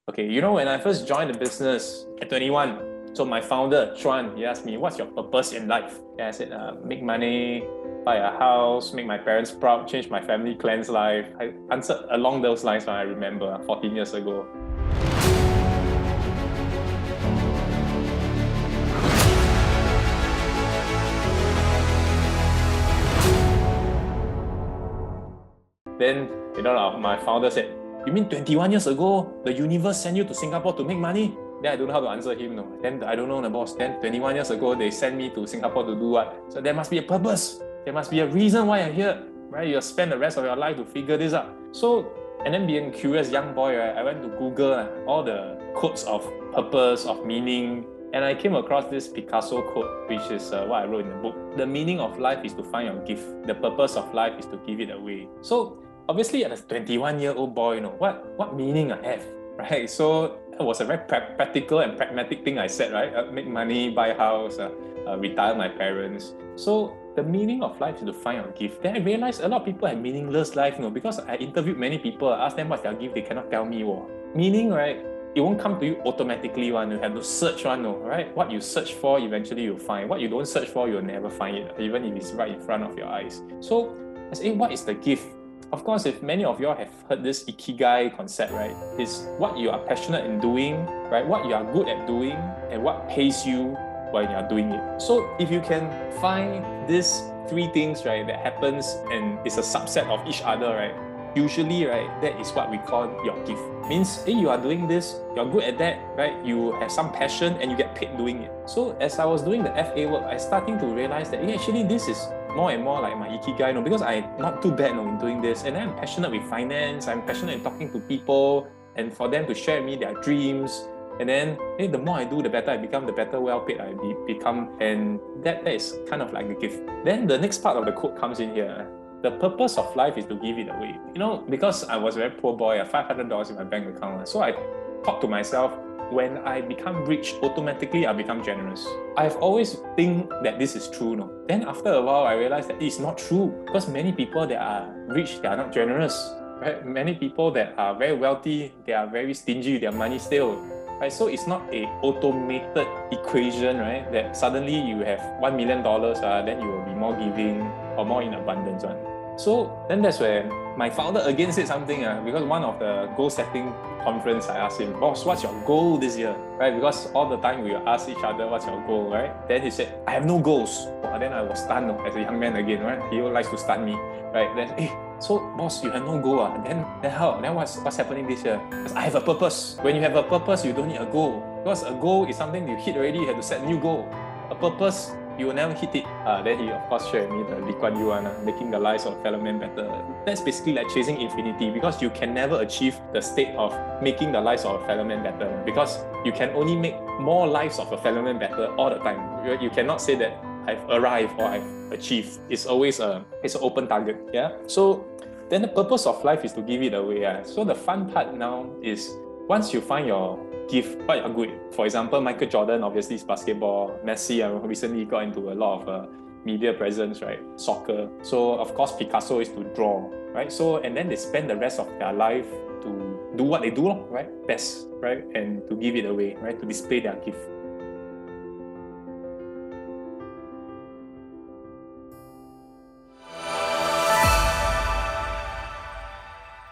Okay, when I first joined the business at 21, so my founder, Chuan, he asked me, what's your purpose in life? And I said, make money, buy a house, make my parents proud, change my family clan's life. I answered along those lines when I remember 14 years ago. Then, my founder said, you mean 21 years ago, the universe sent you to Singapore to make money? Then I don't know how to answer him. No. Then I don't know the boss. Then 21 years ago, they sent me to Singapore to do what? So there must be a purpose. There must be a reason why I'm here, right? You'll spend the rest of your life to figure this out. So, and then being a curious young boy, right, I went to Google all the quotes of purpose, of meaning, and I came across this Picasso quote, which is what I wrote in the book. The meaning of life is to find your gift. The purpose of life is to give it away. So obviously, as a 21-year-old boy, what meaning I have, right? So it was a very practical and pragmatic thing I said, right? Make money, buy a house, retire my parents. So the meaning of life is to find your gift. Then I realized a lot of people have meaningless life, because I interviewed many people, I asked them what's their gift, they cannot tell me. Meaning, right? It won't come to you automatically, you have to search right? What you search for, eventually you'll find. What you don't search for, you'll never find it, even if it's right in front of your eyes. So I say, what is the gift? Of course, if many of you all have heard this Ikigai concept, right? It's what you are passionate in doing, right? What you are good at doing, and what pays you when you are doing it. So if you can find these three things, right, that happens and it's a subset of each other, right? Usually, right, that is what we call your gift. Means, you are doing this, you're good at that, right? You have some passion and you get paid doing it. So as I was doing the FA work, I starting to realize that actually this is more and more like my Ikigai, because I'm not too bad in doing this. And then I'm passionate with finance, I'm passionate in talking to people, and for them to share with me their dreams. And then the more I do, the better I become, the better well-paid I become. And that is kind of like a gift. Then the next part of the quote comes in here. The purpose of life is to give it away. Because I was a very poor boy, I had $500 in my bank account. So I thought to myself, when I become rich, automatically I become generous. I've always think that this is true. Then after a while, I realized that it's not true, because many people that are rich, they are not generous. Right? Many people that are very wealthy, they are very stingy, their money still. Right? So it's not a automated equation, right? That suddenly you have $1 million, then you will be more giving or more in abundance. So then that's where my founder again said something, because one of the goal setting conference, I asked him, boss, what's your goal this year? Right? Because all the time we ask each other, what's your goal, right? Then he said, I have no goals. Then I was stunned as a young man again, right? He likes to stun me, right? Then, so boss, you have no goal. Then how? Then what's happening this year? Because I have a purpose. When you have a purpose, you don't need a goal. Because a goal is something you hit already, you have to set a new goal. A purpose, you will never hit it. Then he, of course, shared with me the Lee Kuan Yew making the lives of fellow men better. That's basically like chasing infinity, because you can never achieve the state of making the lives of a fellow man better, because you can only make more lives of a fellow man better all the time. You cannot say that I've arrived or I've achieved. It's always it's an open target. Yeah. So then the purpose of life is to give it away. So the fun part now is once you find your gift, what you're good at. For example, Michael Jordan obviously is basketball. Messi recently got into a lot of media presence, right? Soccer. So of course Picasso is to draw, right? So and then they spend the rest of their life to do what they do, right? Best, right? And to give it away, right? To display their gift.